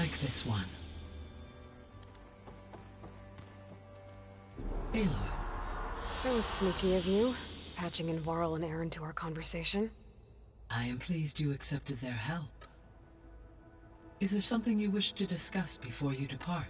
like this one. Aloy. That was sneaky of you, patching in Varl and Aaron to our conversation. I am pleased you accepted their help. Is there something you wish to discuss before you depart?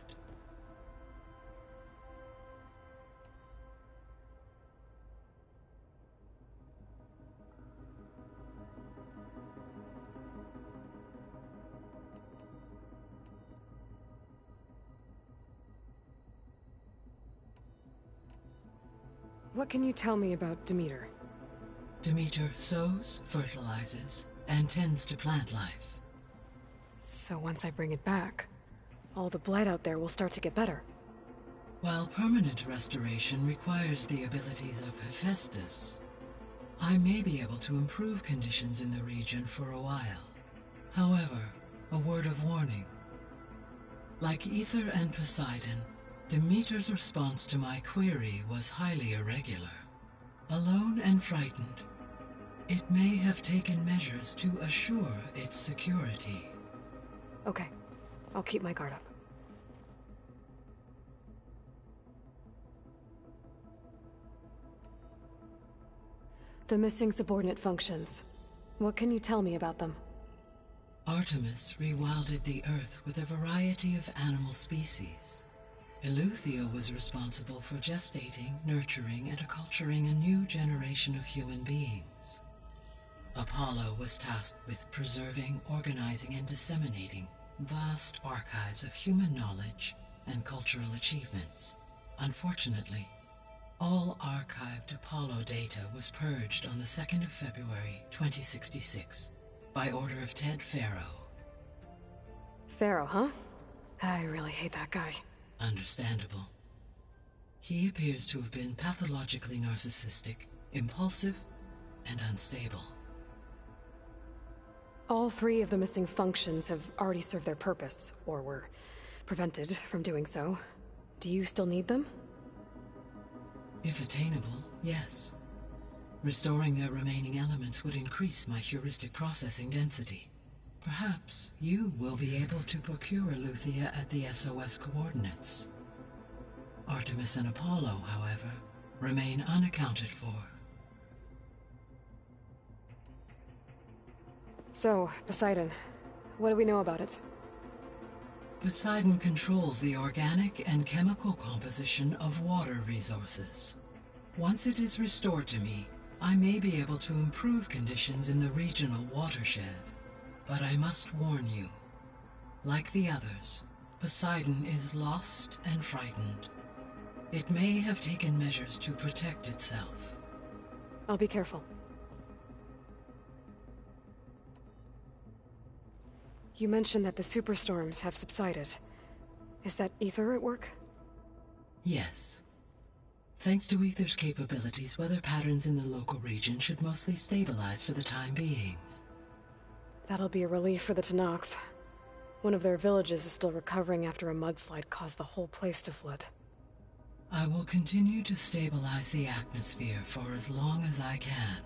What can you tell me about Demeter? Demeter sows, fertilizes, and tends to plant life. So once I bring it back, all the blight out there will start to get better. While permanent restoration requires the abilities of Hephaestus, I may be able to improve conditions in the region for a while. However, a word of warning. Like Ether and Poseidon, Demeter's response to my query was highly irregular. Alone and frightened, it may have taken measures to assure its security. Okay, I'll keep my guard up. The missing subordinate functions. What can you tell me about them? Artemis rewilded the Earth with a variety of animal species. Eleuthia was responsible for gestating, nurturing, and acculturating a new generation of human beings. Apollo was tasked with preserving, organizing, and disseminating vast archives of human knowledge and cultural achievements. Unfortunately, all archived Apollo data was purged on the 2nd of February, 2066, by order of Ted Faro. Pharaoh, huh? I really hate that guy. Understandable. He appears to have been pathologically narcissistic, impulsive, and unstable. All 3 of the missing functions have already served their purpose, or were prevented from doing so. Do you still need them? If attainable, yes. Restoring their remaining elements would increase my heuristic processing density. Perhaps you will be able to procure Eleuthia at the SOS coordinates. Artemis and Apollo, however, remain unaccounted for. So, Poseidon, what do we know about it? Poseidon controls the organic and chemical composition of water resources. Once it is restored to me, I may be able to improve conditions in the regional watershed. But I must warn you, like the others, Poseidon is lost and frightened. It may have taken measures to protect itself. I'll be careful. You mentioned that the superstorms have subsided. Is that Ether at work? Yes. Thanks to Ether's capabilities, weather patterns in the local region should mostly stabilize for the time being. That'll be a relief for the Tenakth. One of their villages is still recovering after a mudslide caused the whole place to flood. I will continue to stabilize the atmosphere for as long as I can.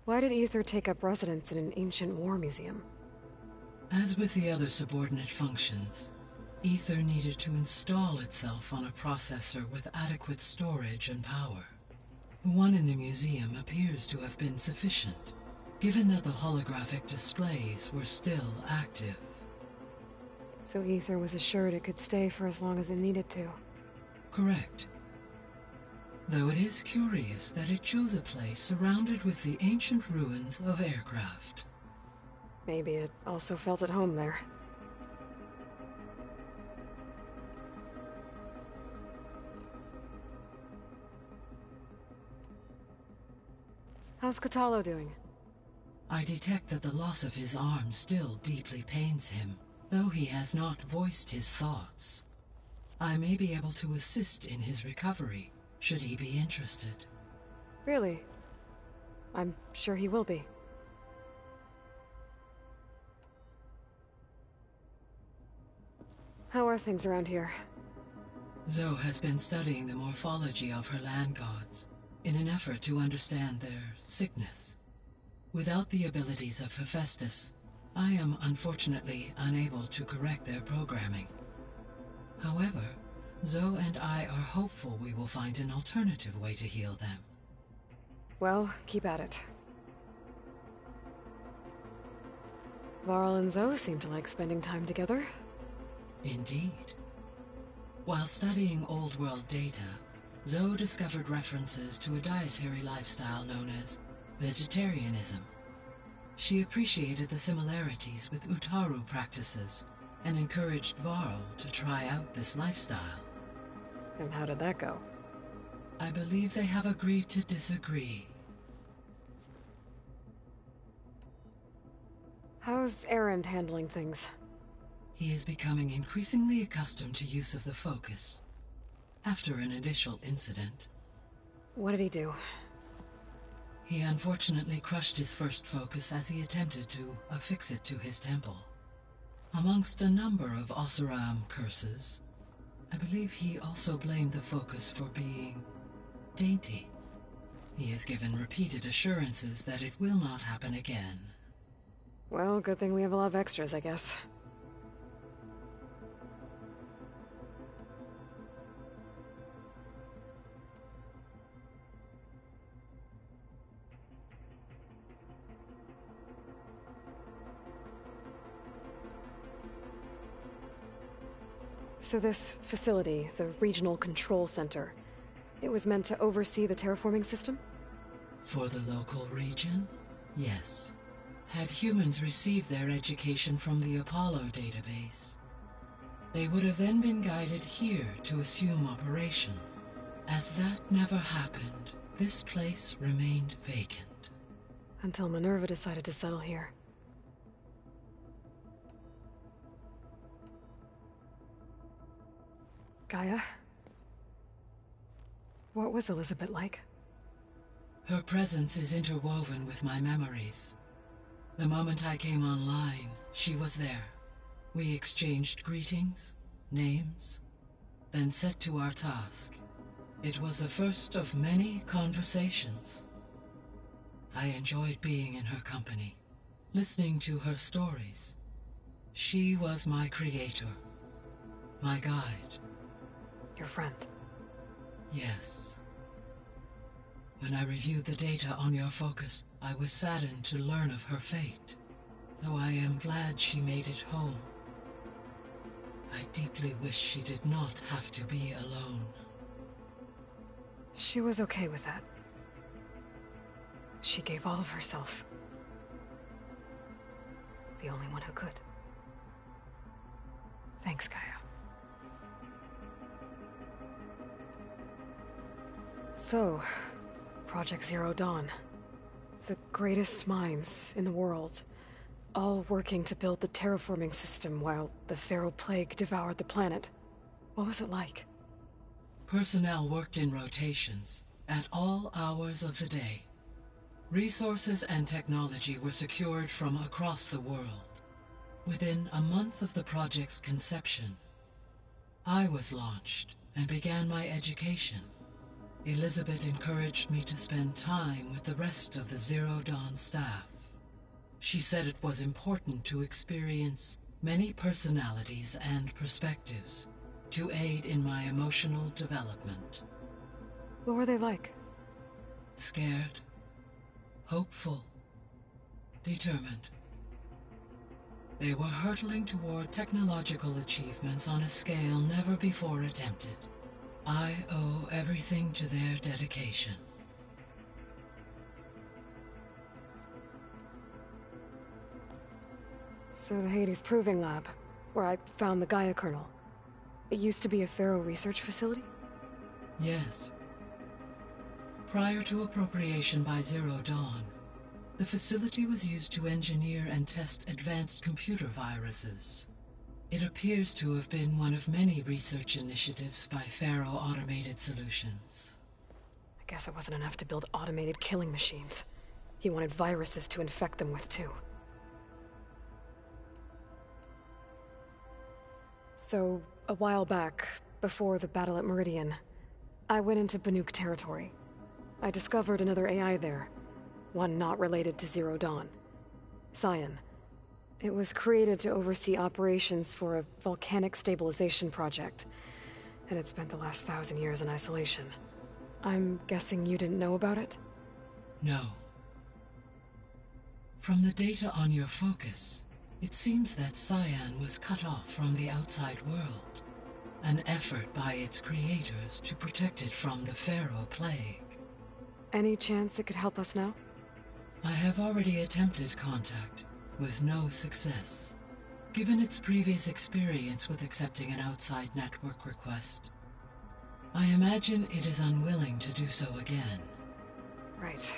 Why did Ether take up residence in an ancient war museum? As with the other subordinate functions, Ether needed to install itself on a processor with adequate storage and power. The one in the museum appears to have been sufficient, given that the holographic displays were still active. So Ether was assured it could stay for as long as it needed to. Correct. Though it is curious that it chose a place surrounded with the ancient ruins of aircraft. Maybe it also felt at home there. How's Cradle doing? I detect that the loss of his arm still deeply pains him, though he has not voiced his thoughts. I may be able to assist in his recovery, should he be interested. Really? I'm sure he will be. How are things around here? Zoe has been studying the morphology of her land gods, in an effort to understand their sickness. Without the abilities of Hephaestus, I am unfortunately unable to correct their programming. However, Zoe and I are hopeful we will find an alternative way to heal them. Well, keep at it. Varl and Zoe seem to like spending time together. Indeed. While studying Old World data, Zoe discovered references to a dietary lifestyle known as vegetarianism. She appreciated the similarities with Utaru practices and encouraged Varl to try out this lifestyle. And how did that go? I believe they have agreed to disagree. How's Erend handling things? He is becoming increasingly accustomed to use of the focus. After an initial incident, What did he do? he unfortunately crushed his first focus as he attempted to affix it to his temple. Amongst a number of Oseram curses, I believe he also blamed the focus for being dainty. He has given repeated assurances that it will not happen again. Well, good thing we have a lot of extras, I guess. So this facility, the Regional Control Center, it was meant to oversee the terraforming system? For the local region, yes. Had humans received their education from the Apollo database, they would have then been guided here to assume operation. As that never happened, this place remained vacant. Until Minerva decided to settle here. Gaia? What was Elizabeth like? Her presence is interwoven with my memories. The moment I came online, she was there. We exchanged greetings, names, then set to our task. It was the first of many conversations. I enjoyed being in her company, listening to her stories. She was my creator, my guide. Your friend. Yes. When I reviewed the data on your focus, I was saddened to learn of her fate, though I am glad she made it home. I deeply wish she did not have to be alone. She was okay with that. She gave all of herself. The only one who could. Thanks, Gaia. So, Project Zero Dawn. The greatest minds in the world, all working to build the terraforming system while the Feral Plague devoured the planet. What was it like? Personnel worked in rotations, at all hours of the day. Resources and technology were secured from across the world. Within a month of the project's conception, I was launched and began my education. Elizabeth encouraged me to spend time with the rest of the Zero Dawn staff. She said it was important to experience many personalities and perspectives to aid in my emotional development. What were they like? Scared, hopeful, determined. They were hurtling toward technological achievements on a scale never before attempted. I owe everything to their dedication. So the Hades Proving Lab, where I found the Gaia kernel. It used to be a Pharaoh research facility? Yes. Prior to appropriation by Zero Dawn, the facility was used to engineer and test advanced computer viruses. It appears to have been one of many research initiatives by Pharaoh Automated Solutions. I guess it wasn't enough to build automated killing machines. He wanted viruses to infect them with, too. So, a while back, before the battle at Meridian, I went into Banuk territory. I discovered another AI there. one not related to Zero Dawn. Cyan. It was created to oversee operations for a volcanic stabilization project, and it spent the last 1,000 years in isolation. I'm guessing you didn't know about it? No. From the data on your focus, it seems that Cyan was cut off from the outside world, an effort by its creators to protect it from the Pharaoh Plague. Any chance it could help us now? I have already attempted contact, with no success. Given its previous experience with accepting an outside network request, I imagine it is unwilling to do so again. Right.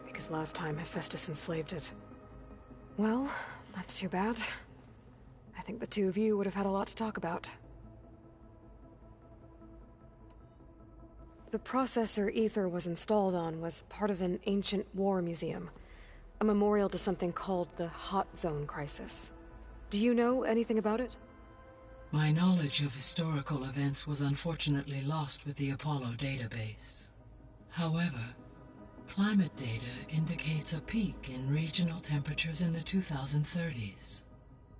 Because last time Hephaestus enslaved it. Well, that's too bad. I think the two of you would have had a lot to talk about. The processor Ether was installed on was part of an ancient war museum, a memorial to something called the Hot Zone Crisis. Do you know anything about it? My knowledge of historical events was unfortunately lost with the Apollo database. However, climate data indicates a peak in regional temperatures in the 2030s.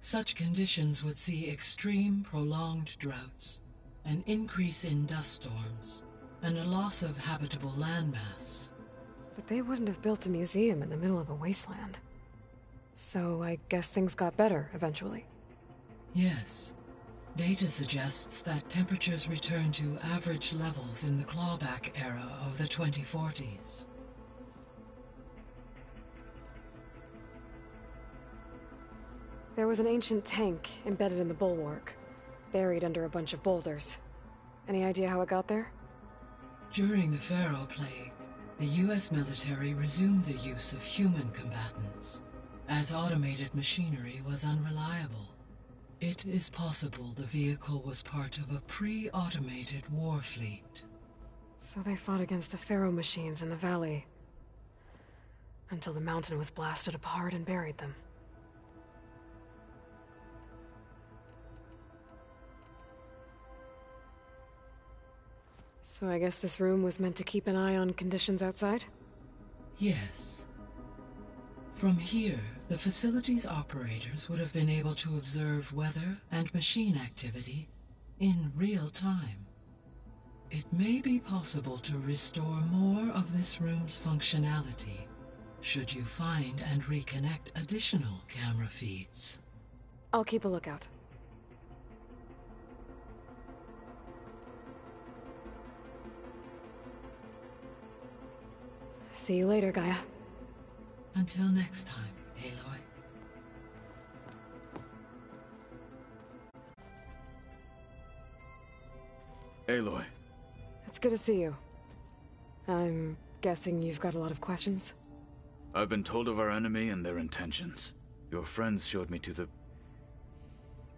Such conditions would see extreme, prolonged droughts, an increase in dust storms, and a loss of habitable landmass. But they wouldn't have built a museum in the middle of a wasteland. So I guess things got better eventually. Yes. Data suggests that temperatures returned to average levels in the clawback era of the 2040s. There was an ancient tank embedded in the bulwark, buried under a bunch of boulders. Any idea how it got there? During the Pharaoh Plague, the US military resumed the use of human combatants, as automated machinery was unreliable. It is possible the vehicle was part of a pre-automated war fleet. So they fought against the Pharaoh machines in the valley, until the mountain was blasted apart and buried them. So I guess this room was meant to keep an eye on conditions outside? Yes. From here, the facility's operators would have been able to observe weather and machine activity in real time. It may be possible to restore more of this room's functionality, should you find and reconnect additional camera feeds. I'll keep a lookout. See you later, Gaia. Until next time, Aloy. Aloy. It's good to see you. I'm guessing you've got a lot of questions? I've been told of our enemy and their intentions. Your friends showed me to the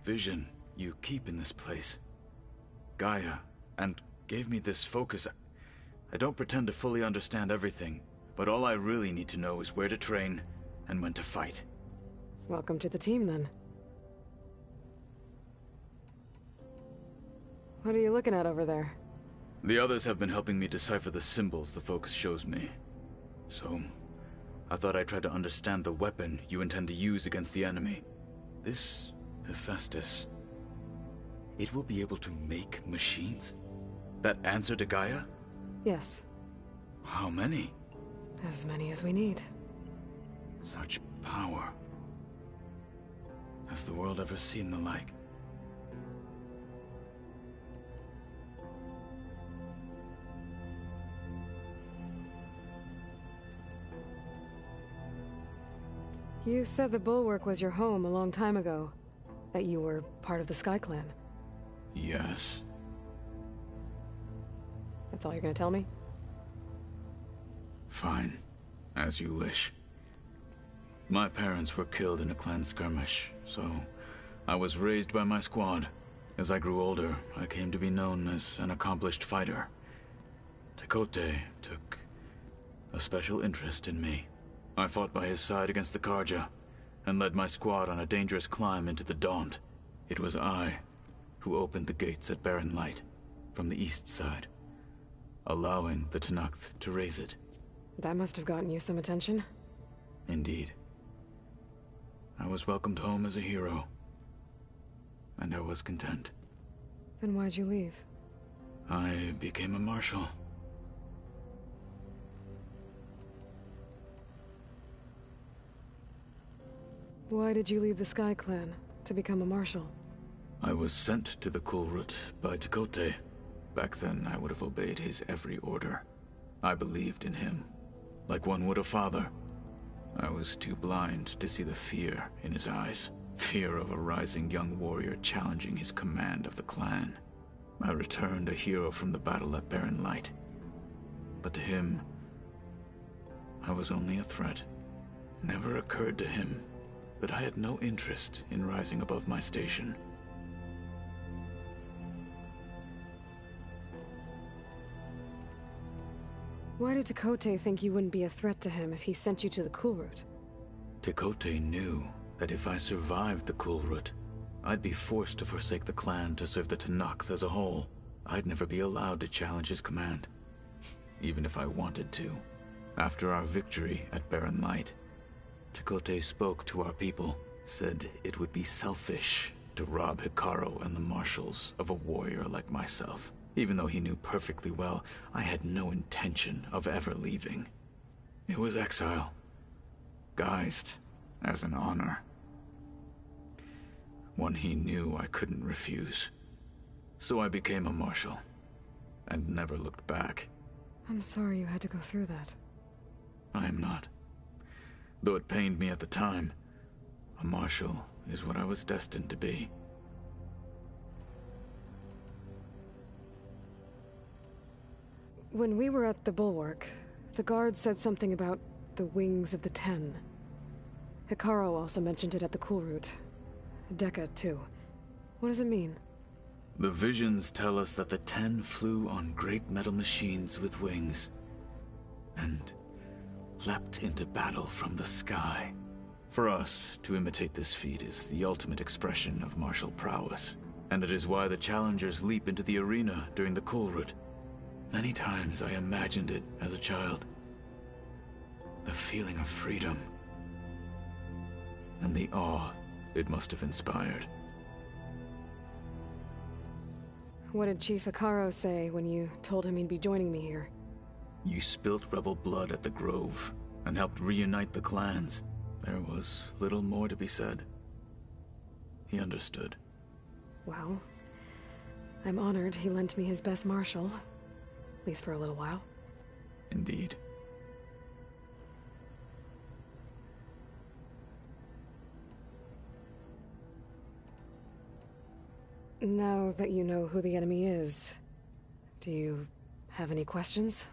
vision you keep in this place, Gaia, and gave me this focus. I don't pretend to fully understand everything, but all I really need to know is where to train and when to fight. Welcome to the team, then. What are you looking at over there? The others have been helping me decipher the symbols the focus shows me. So, I thought I'd try to understand the weapon you intend to use against the enemy. This Hephaestus, it will be able to make machines? That answer to Gaia? Yes. How many? As many as we need. Such power. Has the world ever seen the like? You said the Bulwark was your home a long time ago. That you were part of the Sky Clan. Yes. That's all you're gonna tell me? Fine. As you wish. My parents were killed in a clan skirmish, so I was raised by my squad. As I grew older, I came to be known as an accomplished fighter. Tekote took a special interest in me. I fought by his side against the Karja, and led my squad on a dangerous climb into the Daunt. It was I who opened the gates at Barren Light, from the east side, allowing the Tenakth to raise it. That must have gotten you some attention. Indeed. I was welcomed home as a hero. And I was content. Then why'd you leave? I became a marshal. Why did you leave the Sky Clan to become a marshal? I was sent to the Kulrut by Tekote. Back then, I would have obeyed his every order. I believed in him, like one would a father. I was too blind to see the fear in his eyes. Fear of a rising young warrior challenging his command of the clan. I returned a hero from the battle at Barren Light. But to him, I was only a threat. Never occurred to him that I had no interest in rising above my station. Why did Tekote think you wouldn't be a threat to him if he sent you to the Kulrut? Tekote knew that if I survived the Kulrut, I'd be forced to forsake the clan to serve the Tenakth as a whole. I'd never be allowed to challenge his command, even if I wanted to. After our victory at Barren Light, Tekote spoke to our people, said it would be selfish to rob Hikaru and the marshals of a warrior like myself. Even though he knew perfectly well I had no intention of ever leaving. It was exile, guised as an honor. One he knew I couldn't refuse. So I became a marshal, and never looked back. I'm sorry you had to go through that. I am not. Though it pained me at the time, a marshal is what I was destined to be. When we were at the Bulwark, the guard said something about the Wings of the Ten. Hikaru also mentioned it at the Kulrut. Dekka, too. What does it mean? The visions tell us that the Ten flew on great metal machines with wings, and leapt into battle from the sky. For us, to imitate this feat is the ultimate expression of martial prowess, and it is why the challengers leap into the arena during the Kulrut. Many times I imagined it as a child. The feeling of freedom, and the awe it must have inspired. What did Chief Hikaru say when you told him he'd be joining me here? You spilt rebel blood at the Grove, and helped reunite the clans. There was little more to be said. He understood. Well, I'm honored he lent me his best marshal. At least for a little while. Indeed. Now that you know who the enemy is, do you have any questions?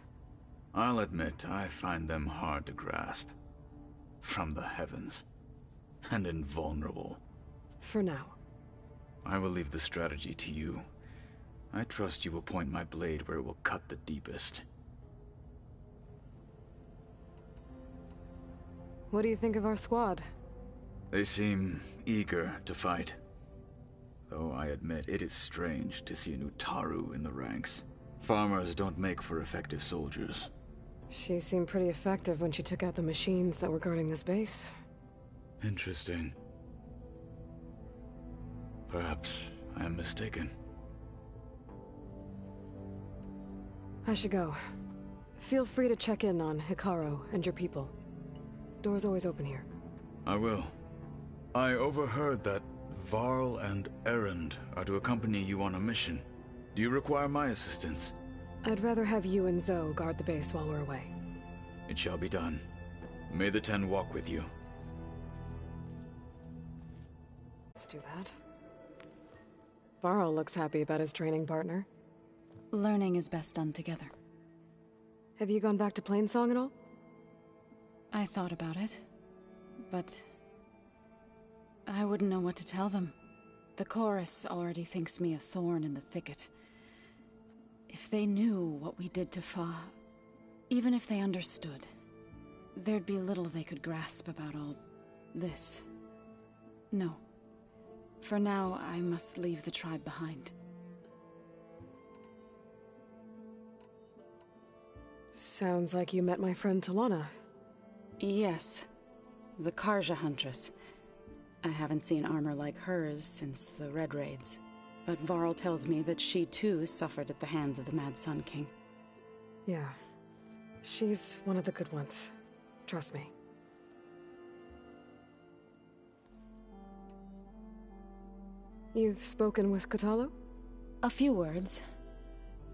I'll admit, I find them hard to grasp. From the heavens. And invulnerable. For now. I will leave the strategy to you. I trust you will point my blade where it will cut the deepest. What do you think of our squad? They seem eager to fight. Though I admit it is strange to see an Utaru in the ranks. Farmers don't make for effective soldiers. She seemed pretty effective when she took out the machines that were guarding this base. Interesting. Perhaps I am mistaken. I should go. Feel free to check in on Hikaru and your people. Door's always open here. I will. I overheard that Varl and Erend are to accompany you on a mission. Do you require my assistance? I'd rather have you and Zoe guard the base while we're away. It shall be done. May the Ten walk with you. Let's do that. Varl looks happy about his training partner. Learning is best done together. Have you gone back to Plainsong at all? I thought about it, but I wouldn't know what to tell them. The chorus already thinks me a thorn in the thicket. If they knew what we did to Fa, even if they understood, there'd be little they could grasp about all this. No. For now, I must leave the tribe behind. Sounds like you met my friend Talana. Yes. The Karja Huntress. I haven't seen armor like hers since the Red Raids. But Varl tells me that she too suffered at the hands of the Mad Sun King. Yeah. She's one of the good ones. Trust me. You've spoken with Kotallo? A few words.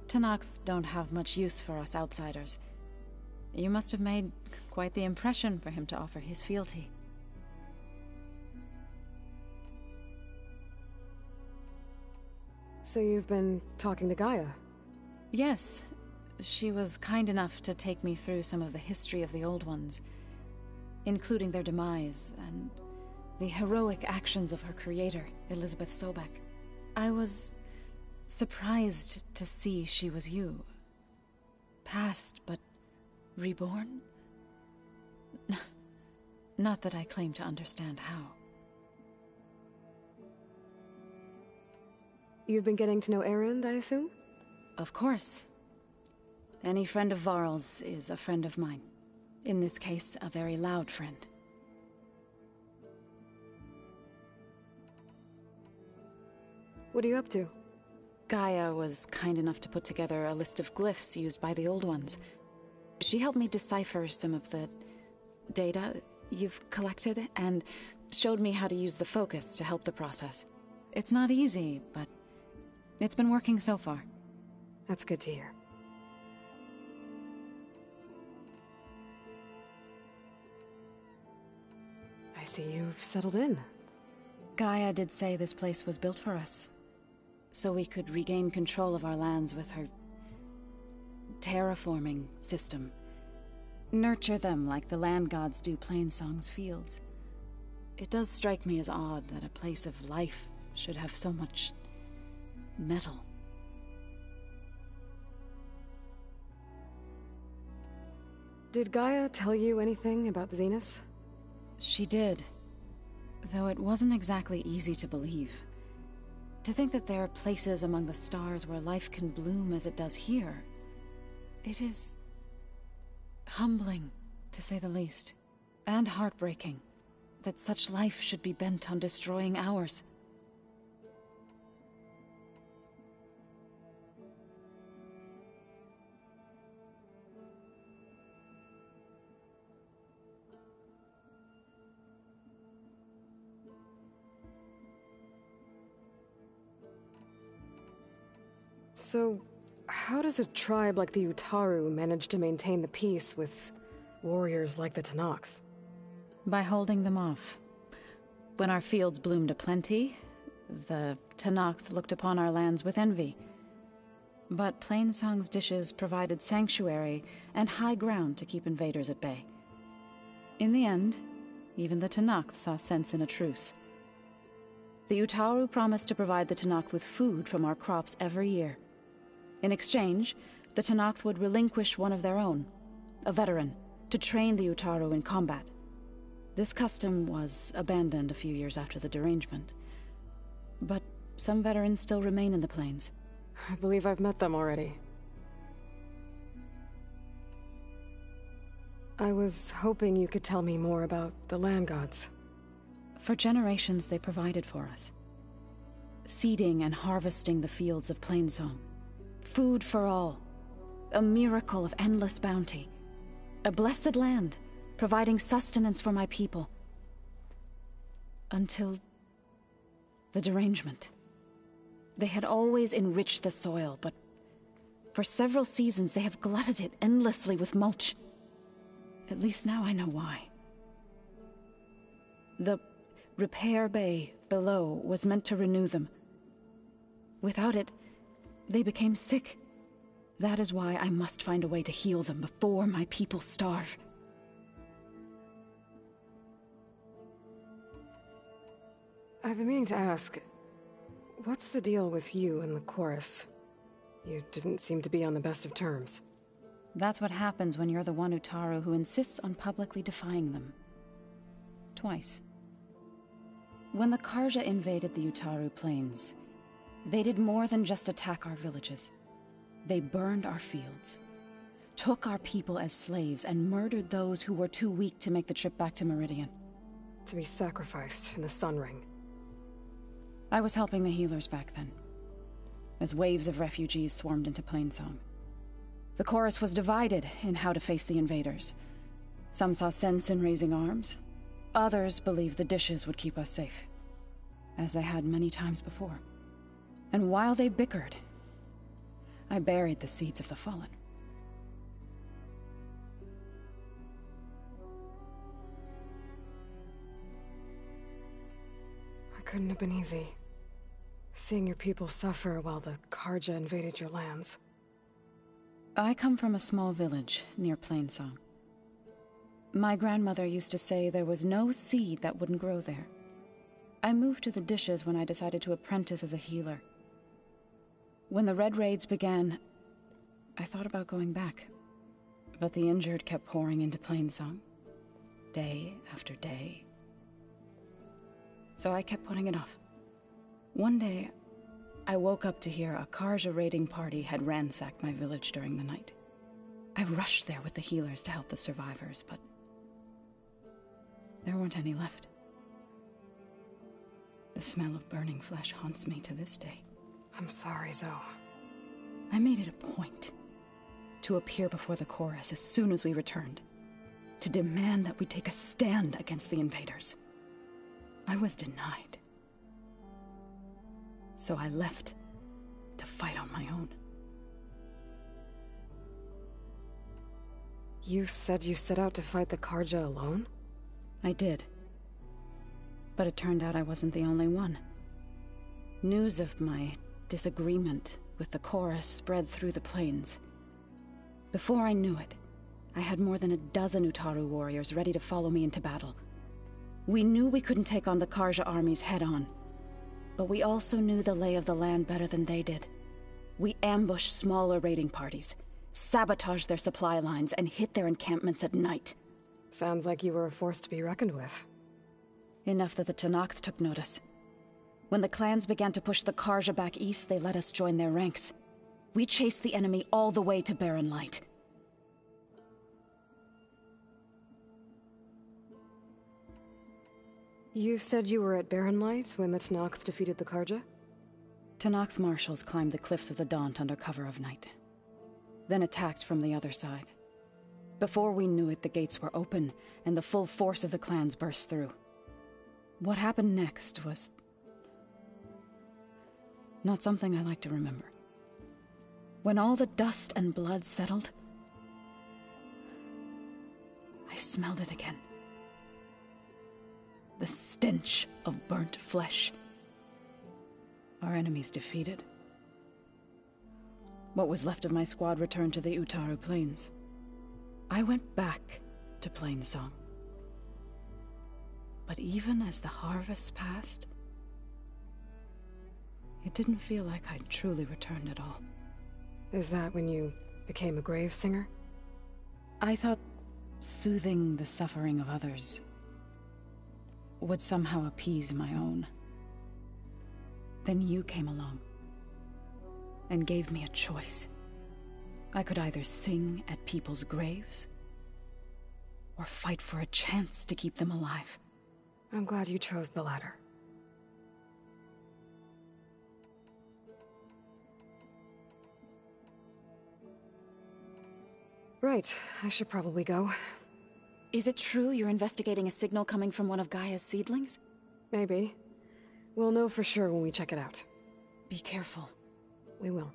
Tenakth don't have much use for us outsiders. You must have made quite the impression for him to offer his fealty. So you've been talking to Gaia? Yes. She was kind enough to take me through some of the history of the Old Ones, including their demise and the heroic actions of her creator, Elizabeth Sobek. I was surprised to see she was you. Past, but reborn? Not that I claim to understand how. You've been getting to know Erend, I assume? Of course. Any friend of Varl's is a friend of mine. In this case, a very loud friend. What are you up to? Gaia was kind enough to put together a list of glyphs used by the Old Ones. She helped me decipher some of the data you've collected, and showed me how to use the focus to help the process. It's not easy, but it's been working so far. That's good to hear. I see you've settled in. Gaia did say this place was built for us, so we could regain control of our lands with her terraforming system. Nurture them like the land gods do Plainsong's fields. It does strike me as odd that a place of life should have so much metal. Did Gaia tell you anything about the Zeniths? She did, though it wasn't exactly easy to believe. To think that there are places among the stars where life can bloom as it does here, it is humbling, to say the least, and heartbreaking that such life should be bent on destroying ours. So, how does a tribe like the Utaru manage to maintain the peace with warriors like the Tenakth? By holding them off. When our fields bloomed aplenty, the Tenakth looked upon our lands with envy. But Plainsong's dishes provided sanctuary and high ground to keep invaders at bay. In the end, even the Tenakth saw sense in a truce. The Utaru promised to provide the Tenakth with food from our crops every year. In exchange, the Tenakth would relinquish one of their own, a veteran, to train the Utaru in combat. This custom was abandoned a few years after the derangement. But some veterans still remain in the plains. I believe I've met them already. I was hoping you could tell me more about the land gods. For generations they provided for us. Seeding and harvesting the fields of Plainsong. Food for all. A miracle of endless bounty. A blessed land, providing sustenance for my people. Until the derangement. They had always enriched the soil, but for several seasons they have glutted it endlessly with mulch. At least now I know why. The repair bay below was meant to renew them. Without it, they became sick. That is why I must find a way to heal them before my people starve. I've been meaning to ask, what's the deal with you and the chorus? You didn't seem to be on the best of terms. That's what happens when you're the one Utaru who insists on publicly defying them. Twice. When the Karja invaded the Utaru plains, they did more than just attack our villages. They burned our fields. took our people as slaves and murdered those who were too weak to make the trip back to Meridian. To be sacrificed in the Sun Ring. I was helping the healers back then, as waves of refugees swarmed into Plainsong. The chorus was divided in how to face the invaders. Some saw sense in raising arms. Others believed the dishes would keep us safe, as they had many times before. And while they bickered, I buried the seeds of the Fallen. It couldn't have been easy. Seeing your people suffer while the Karja invaded your lands. I come from a small village near Plainsong. My grandmother used to say there was no seed that wouldn't grow there. I moved to the dishes when I decided to apprentice as a healer. When the Red Raids began, I thought about going back. But the injured kept pouring into Plainsong, day after day. So I kept putting it off. One day, I woke up to hear a Karja raiding party had ransacked my village during the night. I rushed there with the healers to help the survivors, but there weren't any left. The smell of burning flesh haunts me to this day. I'm sorry, Zoe. I made it a point to appear before the chorus as soon as we returned, to demand that we take a stand against the invaders. I was denied. So I left to fight on my own. You said you set out to fight the Karja alone? I did. But it turned out I wasn't the only one. News of my disagreement with the chorus spread through the plains. Before I knew it, I had more than a dozen Utaru warriors ready to follow me into battle. We knew we couldn't take on the Karja armies head-on, but we also knew the lay of the land better than they did. We ambushed smaller raiding parties, sabotaged their supply lines, and hit their encampments at night. Sounds like you were a force to be reckoned with. Enough that the Tenakth took notice. When the clans began to push the Karja back east, they let us join their ranks. We chased the enemy all the way to Barren Light. You said you were at Barren Light when the Tenakth defeated the Karja? Tenakth marshals climbed the cliffs of the Daunt under cover of night, then attacked from the other side. Before we knew it, the gates were open, and the full force of the clans burst through. What happened next was not something I like to remember. When all the dust and blood settled, I smelled it again. The stench of burnt flesh. Our enemies defeated. What was left of my squad returned to the Utaru Plains. I went back to Plainsong. But even as the harvests passed, it didn't feel like I'd truly returned at all. Is that when you became a grave singer? I thought soothing the suffering of others would somehow appease my own. Then you came along and gave me a choice. I could either sing at people's graves or fight for a chance to keep them alive. I'm glad you chose the latter. Right, I should probably go. Is it true you're investigating a signal coming from one of Gaia's seedlings? Maybe. We'll know for sure when we check it out. Be careful. We will.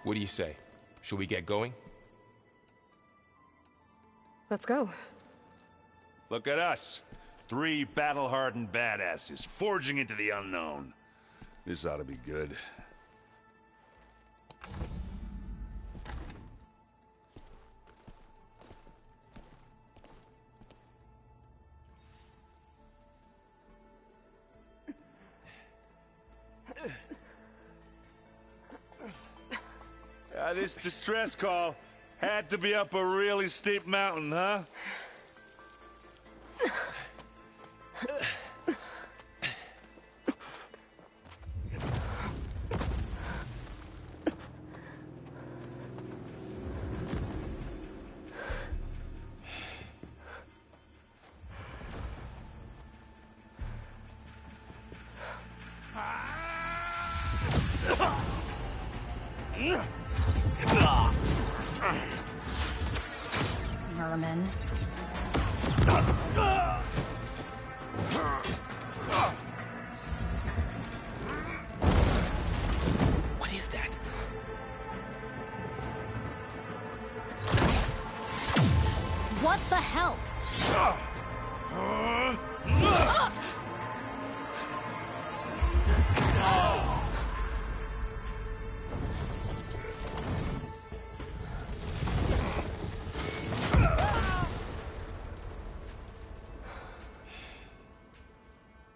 What do you say? Should we get going? Let's go. Look at us. 3 battle-hardened badasses forging into the unknown. This ought to be good. This distress call had to be up a really steep mountain, huh?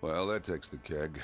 Well, that takes the keg.